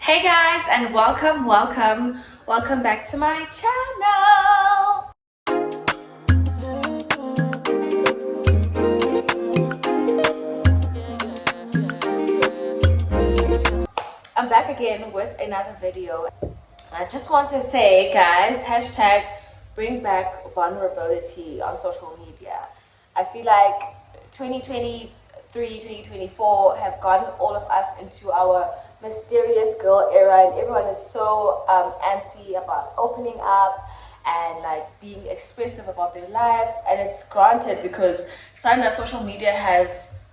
Hey guys, and welcome back to my channel. I'm back again with another video. I just want to say, guys, hashtag bring back vulnerability on social media. I feel like 2023, 2024 has gotten all of us into our mysterious girl era, and everyone is so antsy about opening up and like being expressive about their lives. And it's granted because suddenly social media has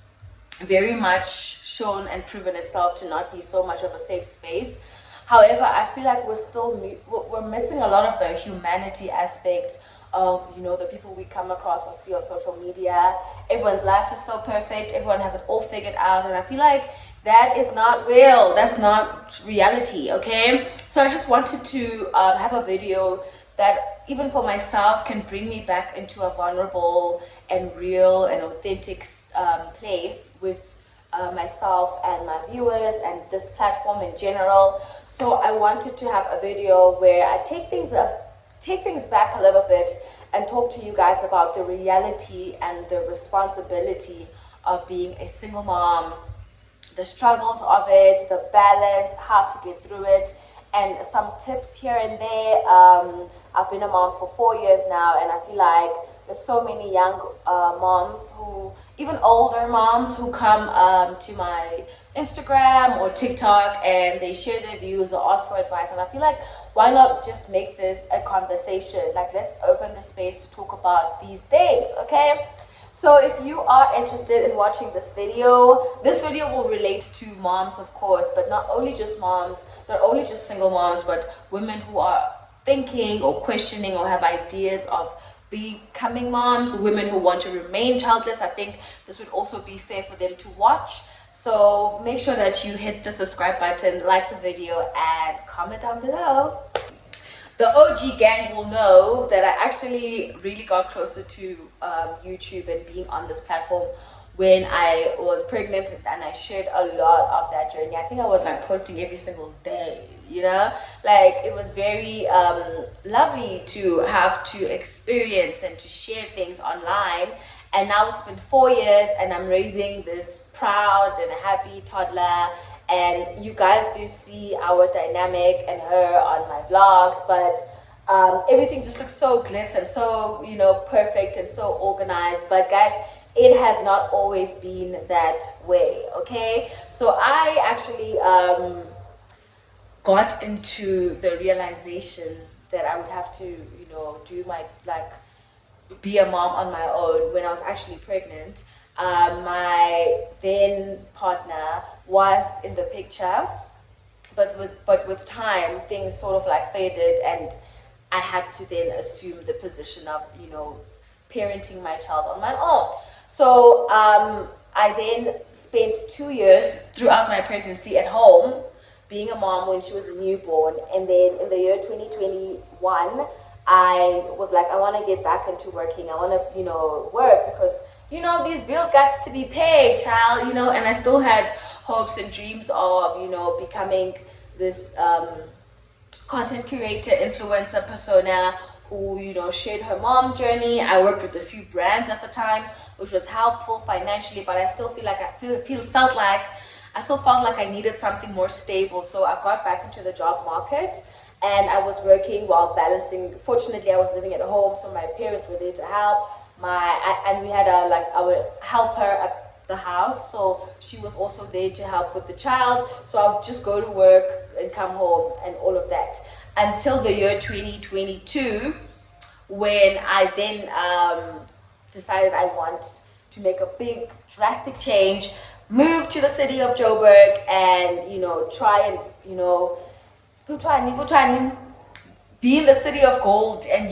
very much shown and proven itself to not be so much of a safe space. However, I feel like we're missing a lot of the humanity aspect of the people we come across or see on social media. Everyone's life is so perfect. Everyone has it all figured out, and I feel like that is not real. That's not reality. Okay, so I just wanted to have a video that even for myself can bring me back into a vulnerable and real and authentic place with myself and my viewers and this platform in general. So I wanted to have a video where I take things back a little bit and talk to you guys about the reality and the responsibility of being a single mom, the struggles of it, the balance, how to get through it, and some tips here and there. I've been a mom for 4 years now, and I feel like there's so many young moms who, even older moms who come to my Instagram or TikTok and they share their views or ask for advice. And I feel like, why not just make this a conversation? Like, let's open the space to talk about these things, okay? So if you are interested in watching this video will relate to moms, of course, but not only just moms, not only just single moms, but women who are thinking or questioning or have ideas of becoming moms, women who want to remain childless. I think this would also be fair for them to watch. So make sure that you hit the subscribe button, like the video, and comment down below. The OG gang will know that I actually really got closer to YouTube and being on this platform when I was pregnant, and I shared a lot of that journey. I think I was like posting every single day, like it was very lovely to have to experience and to share things online. And now it's been 4 years and I'm raising this proud and happy toddler, and you guys do see our dynamic and her on my vlogs, but everything just looks so glitz and so perfect and so organized. But guys, it has not always been that way, okay? So I actually got into the realization that I would have to do my be a mom on my own when I was actually pregnant. My then partner was in the picture, but with time things sort of like faded, and I had to then assume the position of parenting my child on my own. So I then spent 2 years throughout my pregnancy at home being a mom when she was a newborn, and then in the year 2021 I was like, I want to get back into working. I want to work because these bills got to be paid, child, and I still had hopes and dreams of becoming this content creator, influencer persona who shared her mom journey. I worked with a few brands at the time, which was helpful financially, but I still feel like I still felt like I needed something more stable. So I got back into the job market, and I was working while balancing. Fortunately, I was living at home, so my parents were there to help. And we had our helper at the house, so she was also there to help with the child. So I would just go to work and come home and all of that until the year 2022, when I then decided I want to make a big drastic change, move to the city of Joburg, and try and be in the city of gold, and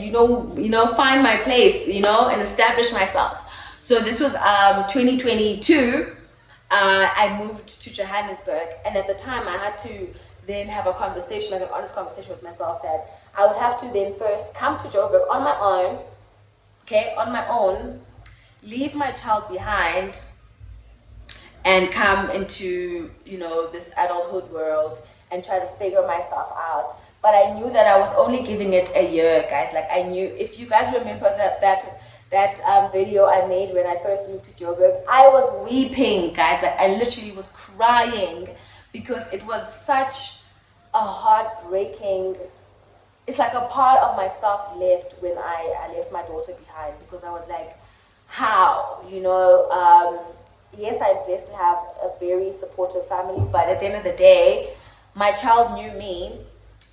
find my place, and establish myself. So this was 2022. I moved to Johannesburg, and at the time I had to then have a conversation, like an honest conversation with myself, that I would have to then first come to Joburg on my own, leave my child behind, and come into this adulthood world and try to figure myself out. But I knew that I was only giving it a year, guys. Like, I knew, if you guys remember that video I made when I first moved to Joburg, I was weeping, guys. Like, I literally was crying because it was such a heartbreaking, it's like a part of myself left when I left my daughter behind, because I was like, how, yes, I'm blessed to have a very supportive family, but at the end of the day, my child knew me,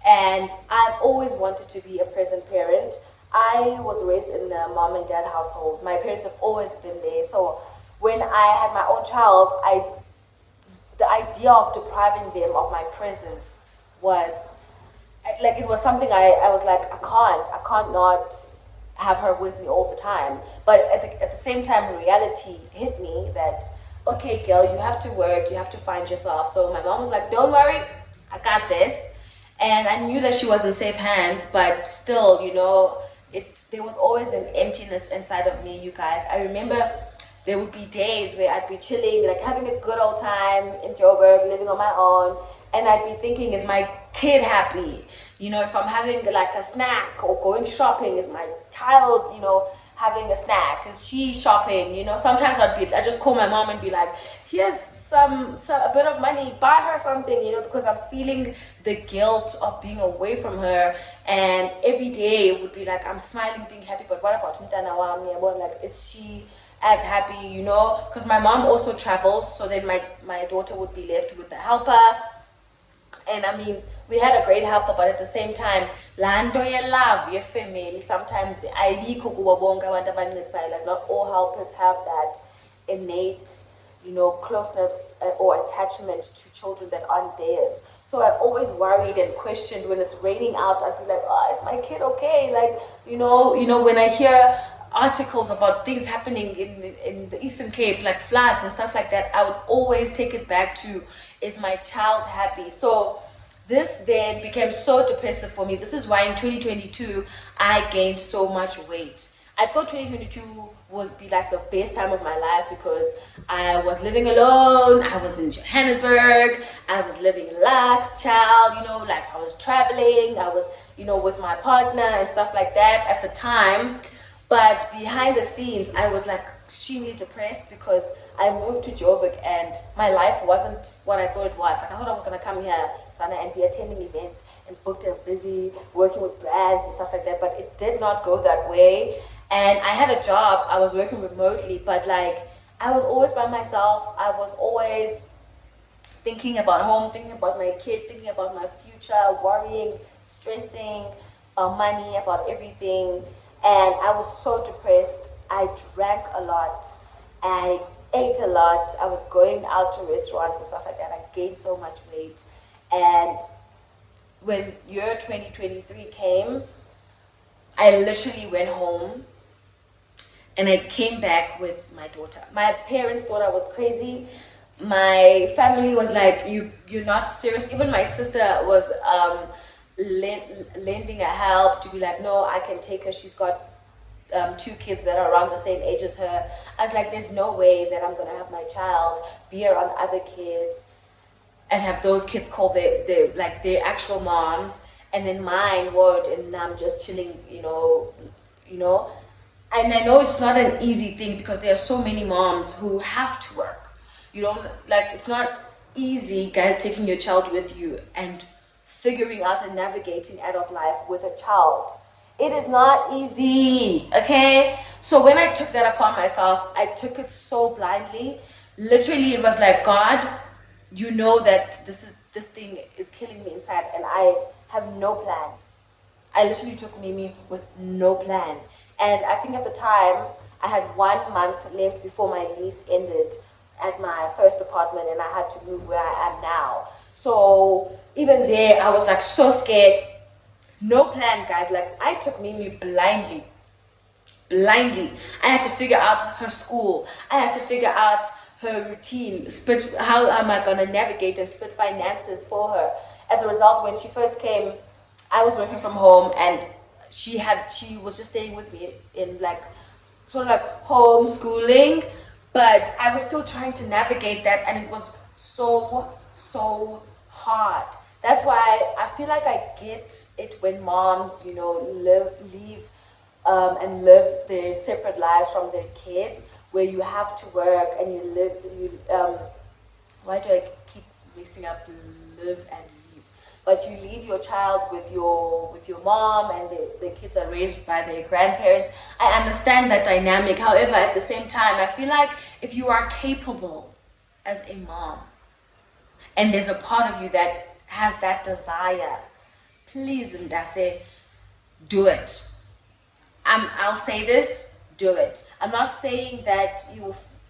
and I've always wanted to be a present parent. I was raised in a mom and dad household. My parents have always been there. So when I had my own child, the idea of depriving them of my presence was like, it was something I was like, I can't not have her with me all the time. But at the same time, reality hit me that, okay, girl, you have to work, you have to find yourself. So my mom was like, don't worry, I got this. And I knew that she was in safe hands, but still, there was always an emptiness inside of me, you guys. I remember there would be days where I'd be chilling, like having a good old time in Joburg, living on my own, and I'd be thinking, is my kid happy? If I'm having like a snack or going shopping, is my child, having a snack? Is she shopping? Sometimes I just call my mom and be like, here's a bit of money, buy her something, because I'm feeling the guilt of being away from her. And every day it would be like, I'm smiling, being happy, but what about Mtana Wami? Like, is she as happy, because my mom also traveled, so then my daughter would be left with the helper. And I mean, we had a great helper, but at the same time, lando ya love your family. Sometimes I like, not all helpers have that innate, closeness or attachment to children that aren't theirs. So I've always worried and questioned when it's raining out. I'd be like, oh, is my kid okay? Like, when I hear articles about things happening in the Eastern Cape, like floods and stuff like that, I would always take it back to, is my child happy? So this then became so depressive for me. This is why in 2022 I gained so much weight. I thought 2022 would be like the best time of my life because I was living alone, I was in Johannesburg, I was living lax, child, like I was traveling, I was, with my partner and stuff like that at the time. But behind the scenes, I was like extremely depressed because I moved to Joburg and my life wasn't what I thought it was. Like, I thought I was going to come here, Sana, and be attending events and booked and busy, working with brands and stuff like that. But it did not go that way. And I had a job, I was working remotely, but like, I was always by myself. I was always thinking about home, thinking about my kid, thinking about my future, worrying, stressing about money, about everything. And I was so depressed. I drank a lot. I ate a lot. I was going out to restaurants and stuff like that. I gained so much weight. And when year 2023 came, I literally went home and I came back with my daughter. My parents thought I was crazy. My family was like, you're not serious. Even my sister was lending a help to be like, no, I can take her. She's got 2 kids that are around the same age as her. I was like, there's no way that I'm going to have my child be around other kids and have those kids call their actual moms, and then mine won't, and I'm just chilling, And I know it's not an easy thing because there are so many moms who have to work. It's not easy, guys, taking your child with you and figuring out and navigating adult life with a child. It is not easy, okay? So when I took that upon myself, I took it so blindly. Literally, it was like, God, you know that this thing is killing me inside and I have no plan. I literally took Mimi with no plan. And I think at the time, I had 1 month left before my lease ended at my first apartment and I had to move where I am now. So even there, I was like so scared. No plan, guys. Like, I took Mimi blindly. I had to figure out her school. I had to figure out her routine. How am I going to navigate and split finances for her? As a result, when she first came, I was working from home and she was just staying with me in like sort of like homeschooling, but I was still trying to navigate that, and it was so hard. That's why I feel like I get it when moms, leave and live their separate lives from their kids, where you have to work and why do I keep mixing up live and leave? But you leave your child with your mom, and the kids are raised by their grandparents. I understand that dynamic. However, at the same time, I feel like if you are capable as a mom, and there's a part of you that has that desire, please, Ndase, do it. I'll say this, do it. I'm not saying that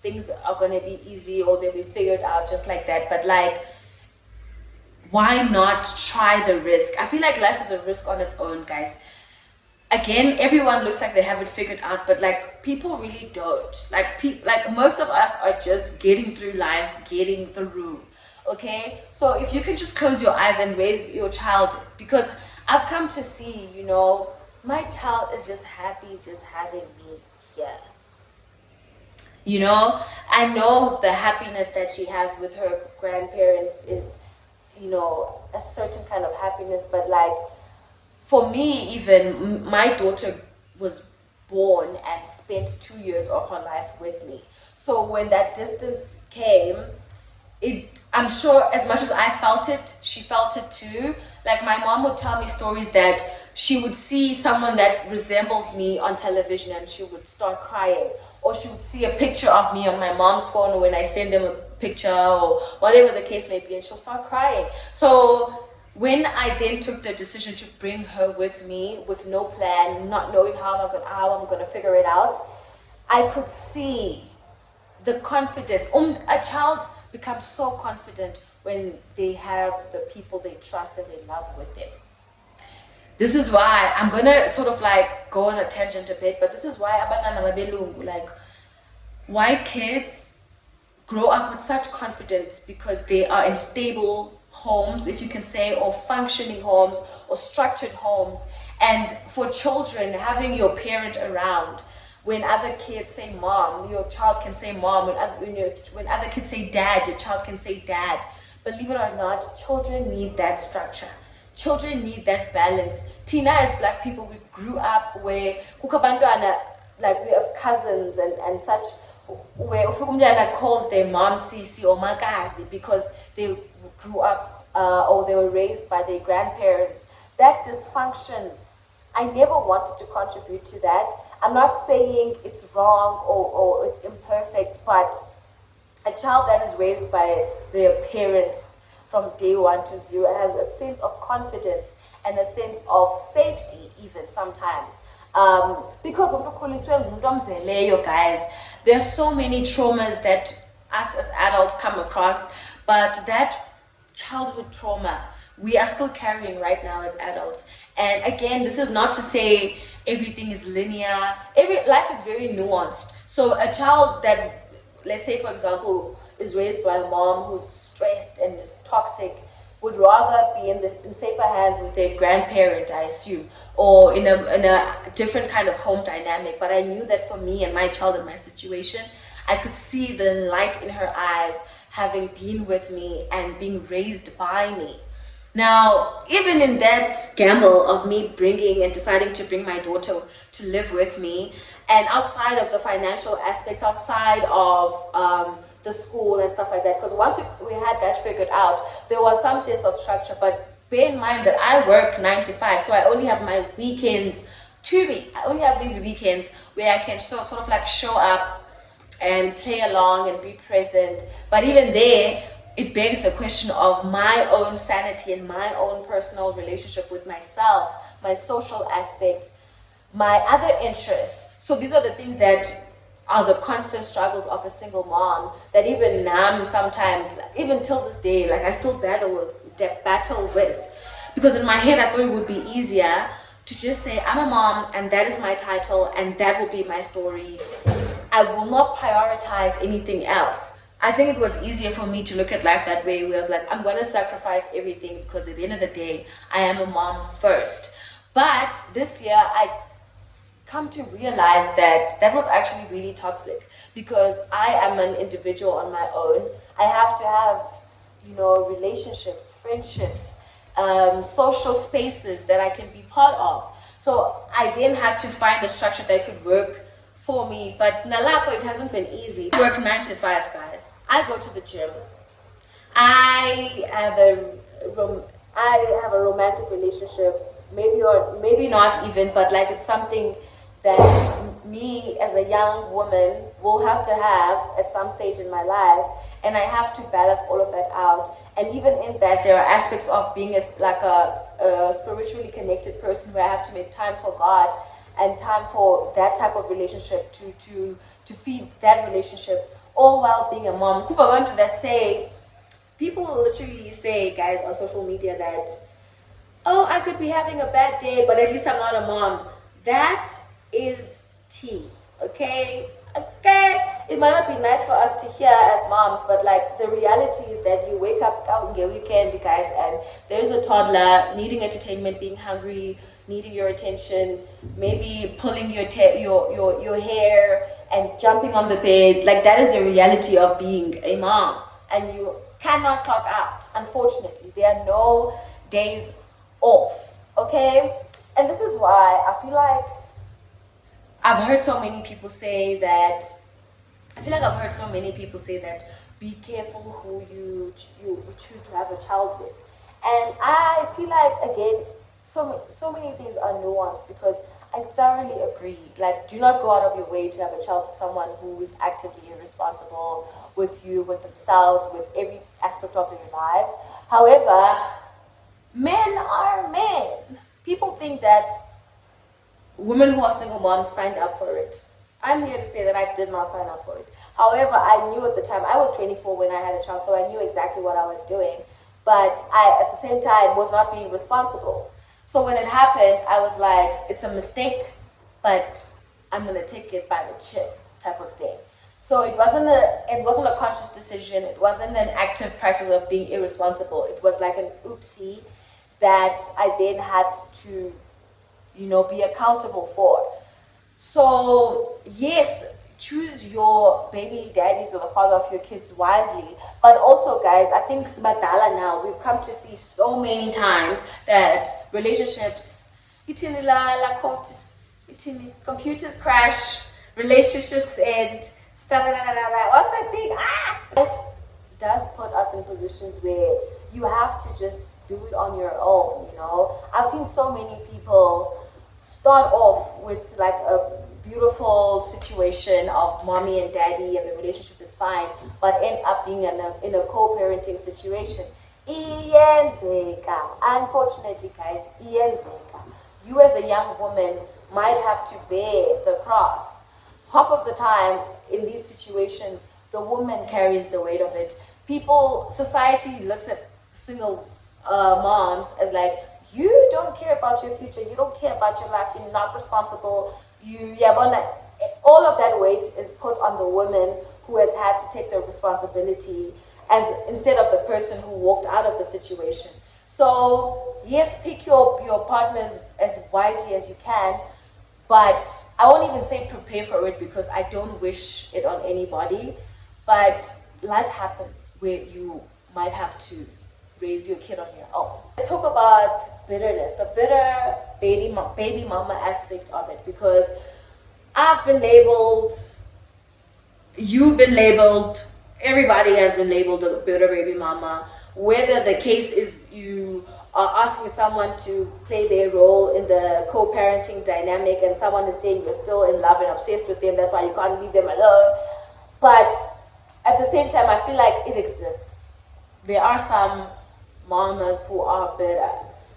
things are going to be easy or they'll be figured out just like that, but like, why not try the risk? I feel like life is a risk on its own, guys. Again, everyone looks like they have it figured out, but like, people really don't. Like most of us are just getting through life, getting through. Okay, so if you can just close your eyes and raise your child, because I've come to see, my child is just happy just having me here. I know the happiness that she has with her grandparents is, a certain kind of happiness, but like, for me, even my daughter was born and spent 2 years of her life with me. So when that distance came, I'm sure as much as I felt it, she felt it too. Like, my mom would tell me stories that she would see someone that resembles me on television and she would start crying. Or she would see a picture of me on my mom's phone when I send them a picture or whatever the case may be, and she'll start crying. So when I then took the decision to bring her with me with no plan, not knowing how I'm gonna figure it out, I could see the confidence. A child becomes so confident when they have the people they trust and they love with them. This is why I'm gonna sort of like go on a tangent a bit, but this is why like, why kids grow up with such confidence, because they are in stable homes, if you can say, or functioning homes or structured homes. And for children, having your parent around, when other kids say mom, your child can say mom. When other kids say dad, your child can say dad. Believe it or not, children need that structure. Children need that balance. Tina, as black people, we grew up where like, we have cousins and such, where umntwana calls their mom sisi or makazi because they grew up or they were raised by their grandparents. That dysfunction, I never wanted to contribute to that. I'm not saying it's wrong or it's imperfect, but a child that is raised by their parents from day 1 to 0 has a sense of confidence and a sense of safety, even sometimes. Because of the guys, there are so many traumas that us as adults come across, but that childhood trauma we are still carrying right now as adults. And again, this is not to say everything is linear. Life is very nuanced. So a child that, let's say for example, is raised by a mom who's stressed and is toxic would rather be in safer hands with their grandparent, I assume, or in a different kind of home dynamic. But I knew that for me and my child in my situation, I could see the light in her eyes, having been with me and being raised by me. Now, even in that gamble of me bringing and deciding to bring my daughter to live with me, and outside of the financial aspects, outside of the school and stuff like that, because once we had that figured out, there was some sense of structure. But bear in mind that I work 9 to 5, so I only have my weekends to me. I only have these weekends where I can sort of like show up and play along and be present. But even there, it begs the question of my own sanity and my own personal relationship with myself, my social aspects, my other interests. So these are the things that are the constant struggles of a single mom that even now sometimes, even till this day, like I still battle with. Because in my head, I thought it would be easier to just say, I'm a mom and that is my title and that will be my story. I will not prioritize anything else. I think it was easier for me to look at life that way, where I was like, I'm going to sacrifice everything because at the end of the day, I am a mom first. But this year, I come to realize that that was actually really toxic, because I am an individual on my own. I have to have, relationships, friendships, social spaces that I can be part of. So I then had to find a structure that could work for me. But Nalapo, it hasn't been easy. I work 9 to 5, guys. I go to the gym. I have a romantic relationship, maybe or maybe not even, but like it's something that me as a young woman will have to have at some stage in my life, and I have to balance all of that out. And even in that, there are aspects of being like a spiritually connected person where I have to make time for God and time for that type of relationship to feed that relationship, all while being a mom. If I want to that say, people literally say, guys, on social media that, oh, I could be having a bad day, but at least I'm not a mom. That is tea, okay? Okay, it might not be nice for us to hear as moms, but like the reality is that you wake up out on your weekend, guys, and there's a toddler needing entertainment, being hungry, needing your attention, maybe pulling your hair and jumping on the bed. Like that is the reality of being a mom, and you cannot clock out. Unfortunately, there are no days off. Okay, and this is why I feel like I've heard so many people say that. I feel like I've heard so many people say that be careful who you choose to have a child with, and I feel like again, so many things are nuanced because I thoroughly agree. Like, do not go out of your way to have a child with someone who is actively irresponsible with you, with themselves, with every aspect of their lives. However, men are men. People think that women who are single moms signed up for it. I'm here to say that I did not sign up for it. However, I knew at the time, I was 24 when I had a child, so I knew exactly what I was doing. But I, at the same time, was not being responsible. So when it happened, I was like, it's a mistake, but I'm going to take it by the chin type of thing. So it wasn't a conscious decision. It wasn't an active practice of being irresponsible. It was like an oopsie that I then had to, be accountable for. So yes, choose your baby daddies or the father of your kids wisely. But also, guys, I think Smadala now, we've come to see so many times that relationships, computers crash, relationships end, what's that thing? Life does put us in positions where you have to just do it on your own, I've seen so many people start off with like a beautiful situation of mommy and daddy and the relationship is fine, but end up being in a co-parenting situation. Iyenzeka. Unfortunately, guys, iyenzeka. You as a young woman might have to bear the cross. Half of the time in these situations, the woman carries the weight of it. Society looks at single moms as like, you don't care about your future, you don't care about your life, you're not responsible, all of that weight is put on the woman who has had to take the responsibility instead of the person who walked out of the situation. So yes, pick your partners as wisely as you can, but I won't even say prepare for it because I don't wish it on anybody, but life happens where you might have to raise your kid on your own. Let's talk about bitterness, the bitter baby mama aspect of it, because I've been labeled, you've been labeled, everybody has been labeled a bitter baby mama. Whether the case is you are asking someone to play their role in the co-parenting dynamic and someone is saying you're still in love and obsessed with them, that's why you can't leave them alone. But at the same time, I feel like it exists. There are some mamas who are bitter.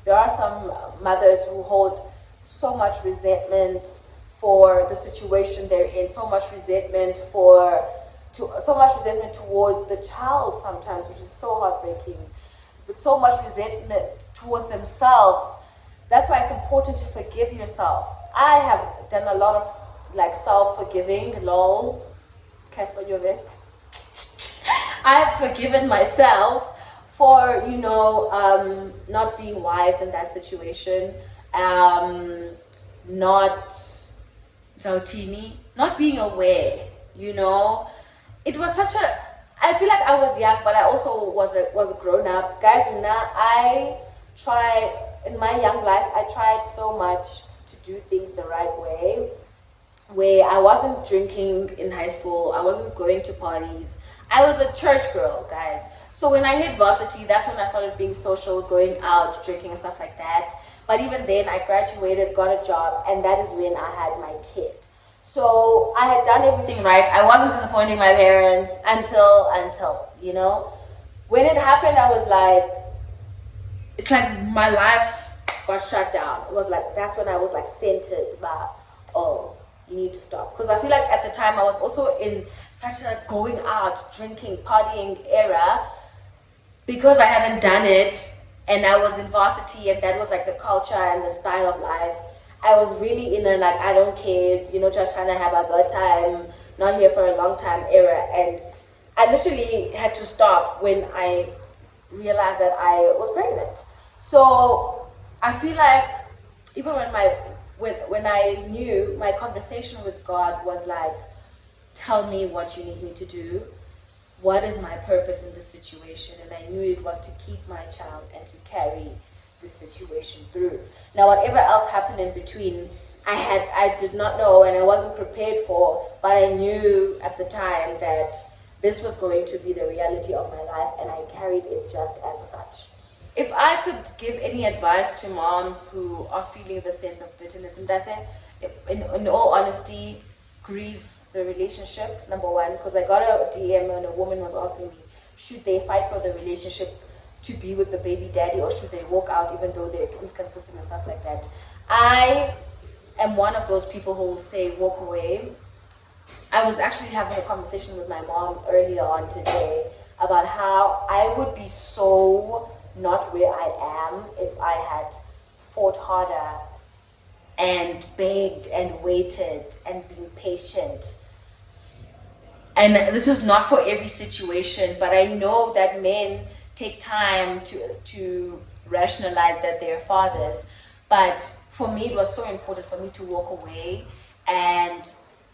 There are some mothers who hold so much resentment for the situation they're in, so much resentment towards the child sometimes, which is so heartbreaking, with so much resentment towards themselves. That's why it's important to forgive yourself. I have done a lot of like self-forgiving, lol, Casper, your vest. I've forgiven myself for, not being wise in that situation, not being aware, It was I feel like I was young, but I also was grown up. Guys, now I in my young life, I tried so much to do things the right way, where I wasn't drinking in high school, I wasn't going to parties. I was a church girl, guys. So when I hit varsity, that's when I started being social, going out, drinking and stuff like that. But even then, I graduated, got a job, and that is when I had my kid. So I had done everything right. I wasn't disappointing my parents until, you know. When it happened, I was like, it's like my life got shut down. It was like, that's when I was like centered by, oh, you need to stop. Because I feel like at the time I was also in such a going out, drinking, partying era, because I hadn't done it and I was in varsity and that was like the culture and the style of life. I was really in a like, I don't care, you know, just trying to have a good time, not here for a long time era. And I literally had to stop when I realized that I was pregnant. So I feel like even when I knew, my conversation with God was like, tell me what you need me to do. What is my purpose in this situation? And I knew it was to keep my child and to carry this situation through. Now, whatever else happened in between, I did not know and I wasn't prepared for, but I knew at the time that this was going to be the reality of my life, and I carried it just as such. If I could give any advice to moms who are feeling the sense of bitterness, and that's it, in all honesty, grieve the relationship, number one, because I got a DM and a woman was asking me, should they fight for the relationship to be with the baby daddy, or should they walk out even though they're inconsistent and stuff like that? I am one of those people who will say walk away. I was actually having a conversation with my mom earlier on today about how I would be so not where I am if I had fought harder and begged and waited and been patient. And this is not for every situation, but I know that men take time to rationalize that they're fathers. But for me, it was so important for me to walk away, and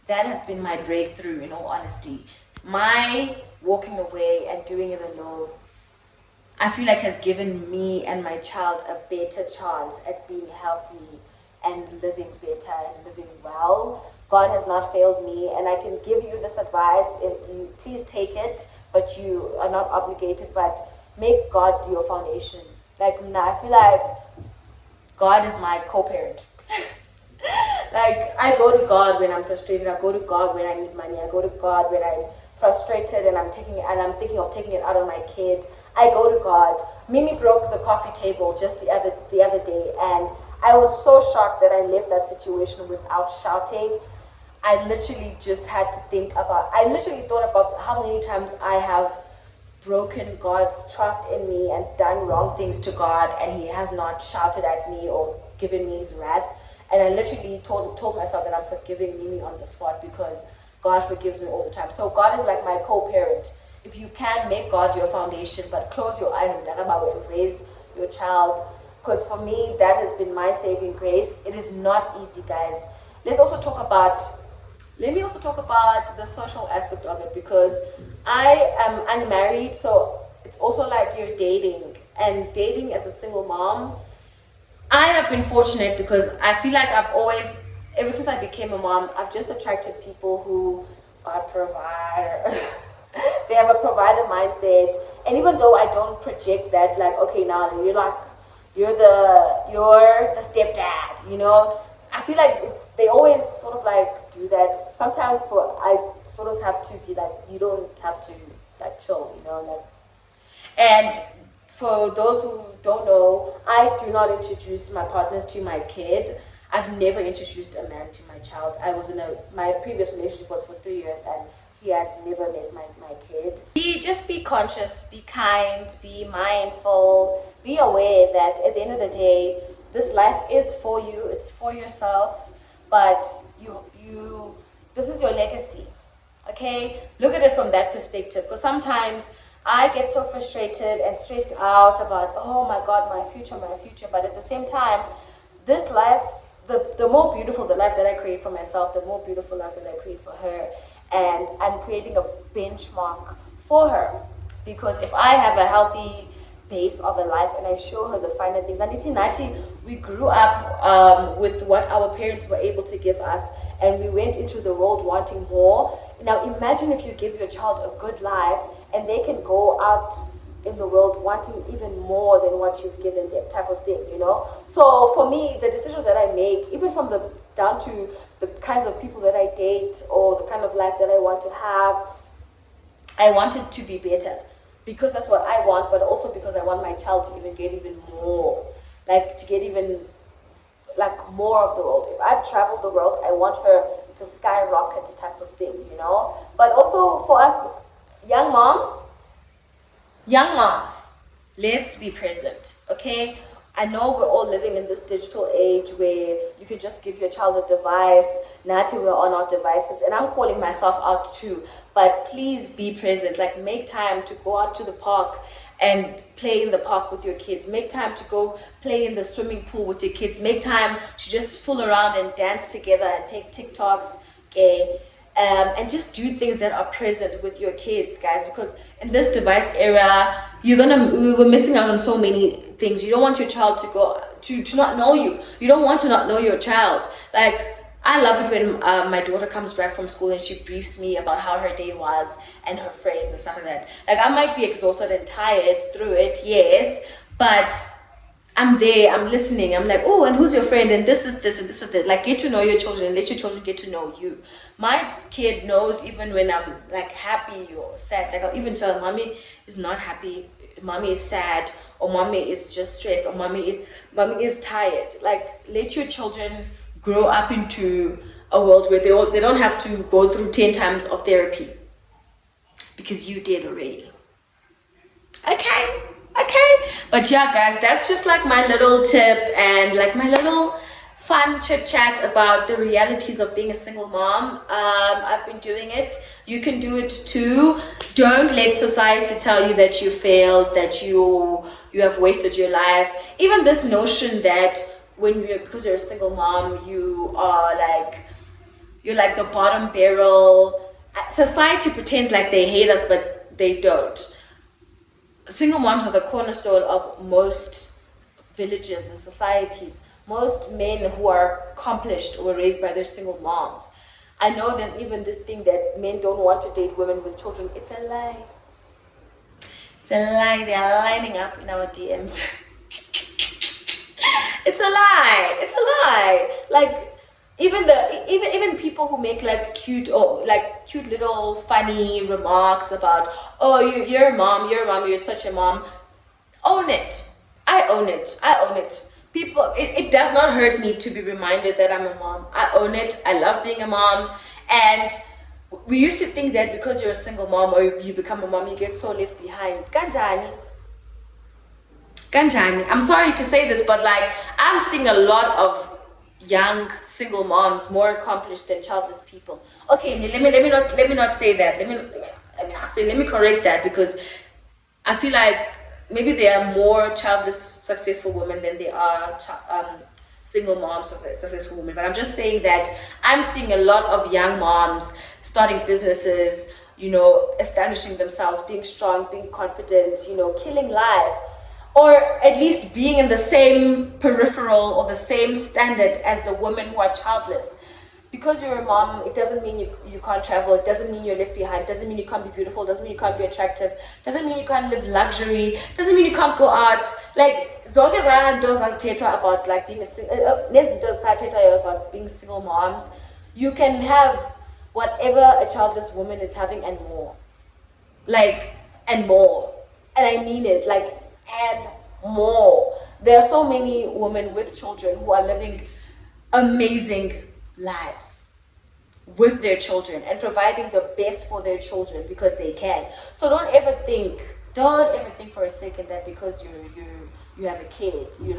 that has been my breakthrough, in all honesty. My walking away and doing it alone, I feel like has given me and my child a better chance at being healthy and living better and living well. God has not failed me, and I can give you this advice. If you please take it, but you are not obligated, but make God your foundation. Like now, I feel like God is my co-parent. Like I go to God when I'm frustrated. I go to God when I need money. I go to God when I'm frustrated and I'm thinking of taking it out on my kid. I go to God. Mimi broke the coffee table just the other day, and I was so shocked that I left that situation without shouting. I literally thought about how many times I have broken God's trust in me and done wrong things to God, and He has not shouted at me or given me His wrath. And I literally told myself that I'm forgiving Mimi on the spot because God forgives me all the time. So God is like my co-parent. If you can, make God your foundation, but close your eyes and raise your child. Because for me, that has been my saving grace. It is not easy, guys. Let me also talk about the social aspect of it, because I am unmarried, so it's also like you're dating. And dating as a single mom, I have been fortunate because I feel like I've always, ever since I became a mom, I've just attracted people who are provider. They have a provider mindset. And even though I don't project that, like, okay, now you're the stepdad, you know, I feel like they always sort of like do that. Sometimes I sort of have to be like, you don't have to like chill, you know, like. And for those who don't know, I do not introduce my partners to my kid. I've never introduced a man to my child. My previous relationship was for 3 years, and he had never met my kid. Just be conscious, be kind, be mindful, be aware that at the end of the day, this life is for you, it's for yourself, but this is your legacy, okay? Look at it from that perspective, because sometimes I get so frustrated and stressed out about, oh my God, my future, but at the same time, this life, the more beautiful the life that I create for myself, the more beautiful life that I create for her. And I'm creating a benchmark for her, because if I have a healthy base of a life, and I show her the finer things. And Nati, we grew up with what our parents were able to give us, and we went into the world wanting more. Now imagine if you give your child a good life and they can go out in the world wanting even more than what you've given them, type of thing, you know. So for me, the decisions that I make, even from the down to the kinds of people that I date or the kind of life that I want to have, I want it to be better because that's what I want, but also because I want my child to even get even more, like to get even like more of the world. If I've traveled the world, I want her to skyrocket type of thing, you know. But also for us young moms, let's be present, okay? I know we're all living in this digital age where you can just give your child a device. Nati, we're on our devices, and I'm calling myself out too. But please be present. Like, make time to go out to the park and play in the park with your kids. Make time to go play in the swimming pool with your kids. Make time to just fool around and dance together and take TikToks, okay? And just do things that are present with your kids, guys, because in this device era, we're missing out on so many things. You don't want your child to go to not know you. You don't want to not know your child. Like, I love it when my daughter comes back from school and she briefs me about how her day was and her friends and stuff like that. Like, I might be exhausted and tired through it, yes, but I'm there, I'm listening. I'm like, oh, and who's your friend? And this is this and this is that. Like, get to know your children and let your children get to know you. My kid knows even when I'm like happy or sad. Like, I'll even tell her, mommy is not happy, mommy is sad, or mommy is just stressed, or mommy is tired. Like, let your children grow up into a world where they don't have to go through 10 times of therapy because you did already. Okay. But yeah, guys, that's just like my little tip and like my little fun chit chat about the realities of being a single mom. I've been doing it. You can do it too. Don't let society tell you that you failed, that you have wasted your life. Even this notion that because you're a single mom, you're like the bottom barrel. Society pretends like they hate us, but they don't. Single moms are the cornerstone of most villages and societies. Most men who are accomplished were raised by their single moms. I know there's even this thing that men don't want to date women with children. It's a lie. It's a lie. They are lining up in our DMs. It's a lie. It's a lie. Like, even people who make like cute little funny remarks about, oh, you're a mom, you're such a mom. Own it. I own it. People, it does not hurt me to be reminded that I'm a mom. I own it. I love being a mom. And we used to think that because you're a single mom or you become a mom, you get so left behind. Kanjani. I'm sorry to say this, but like, I'm seeing a lot of young single moms more accomplished than childless people. Okay, let me not say that. Let me correct that, because I feel like maybe there are more childless successful women than there are single moms successful women. But I'm just saying that I'm seeing a lot of young moms starting businesses, you know, establishing themselves, being strong, being confident, you know, killing life, or at least being in the same peripheral or the same standard as the women who are childless. Because you're a mom, it doesn't mean you can't travel. It doesn't mean you're left behind. It doesn't mean you can't be beautiful. It doesn't mean you can't be attractive. It doesn't mean you can't live luxury. It doesn't mean you can't go out. Like, as long as I don't about like being about being single moms, you can have whatever a childless woman is having and more. Like, and more. And I mean it, like, and more. There are so many women with children who are living amazing lives with their children and providing the best for their children because they can. So don't ever think for a second that because you have a kid, you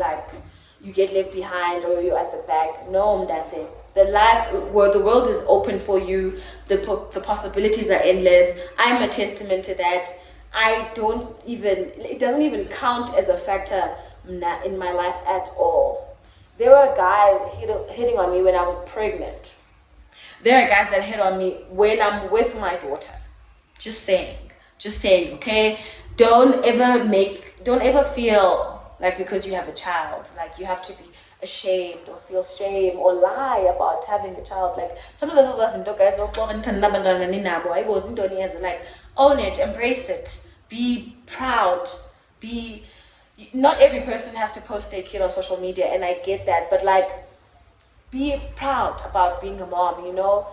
get left behind or you're at the back. No, that's it. The world is open for you. The possibilities are endless. I'm a testament to that. It doesn't even count as a factor in my life at all. There were guys hitting on me when I was pregnant. There are guys that hit on me when I'm with my daughter. Just saying, okay? Don't ever make don't ever feel like because you have a child, like you have to be ashamed or feel shame or lie about having a child. Like sometimes those are guys like own it, embrace it, be proud, be. Not every person has to post their kid on social media, and I get that, but like be proud about being a mom, you know.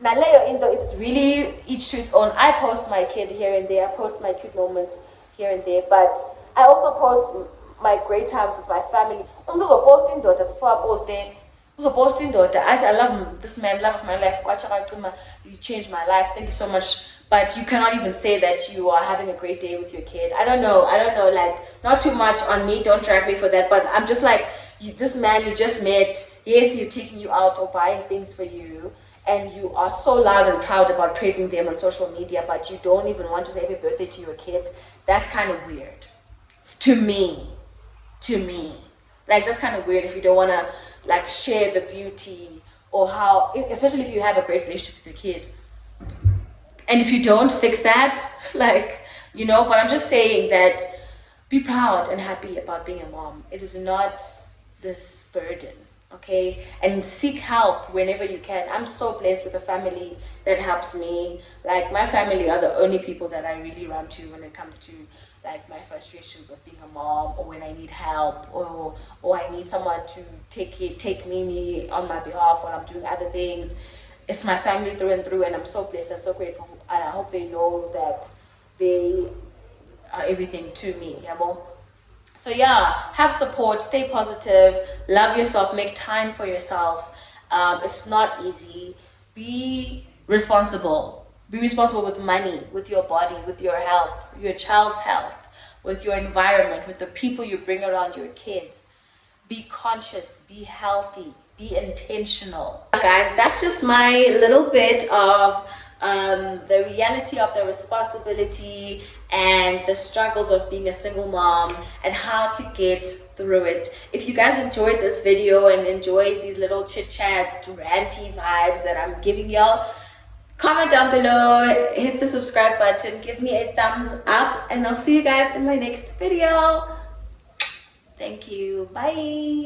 Naleyo Indo, it's really each to its own. I post my kid here and there, I post my cute moments here and there, but I also post my great times with my family. I'm also posting daughter before I post it. Also posting daughter. I love this man, love of my life. You changed my life. Thank you so much. But you cannot even say that you are having a great day with your kid. I don't know. Like, not too much on me. Don't drag me for that. But I'm just like, this man you just met. Yes, he's taking you out or buying things for you, and you are so loud and proud about praising them on social media, but you don't even want to say happy birthday to your kid. That's kind of weird to me. Like, that's kind of weird if you don't want to like share the beauty or how, especially if you have a great relationship with your kid. And if you don't fix that, like, you know, but I'm just saying that be proud and happy about being a mom. It is not this burden, okay? And seek help whenever you can. I'm so blessed with a family that helps me. Like, my family are the only people that I really run to when it comes to like my frustrations of being a mom, or when I need help, or I need someone to take me on my behalf while I'm doing other things. It's my family through and through, and I'm so blessed and so grateful. And I hope they know that they are everything to me, you know? So yeah, have support, stay positive, love yourself, make time for yourself. It's not easy. Be responsible. Be responsible with money, with your body, with your health, your child's health, with your environment, with the people you bring around your kids. Be conscious, be healthy, be intentional. Guys, that's just my little bit of the reality of the responsibility and the struggles of being a single mom and how to get through it. If you guys enjoyed this video and enjoyed these little chit chat ranty vibes that I'm giving y'all, comment down below, hit the subscribe button, give me a thumbs up, and I'll see you guys in my next video. Thank you. Bye.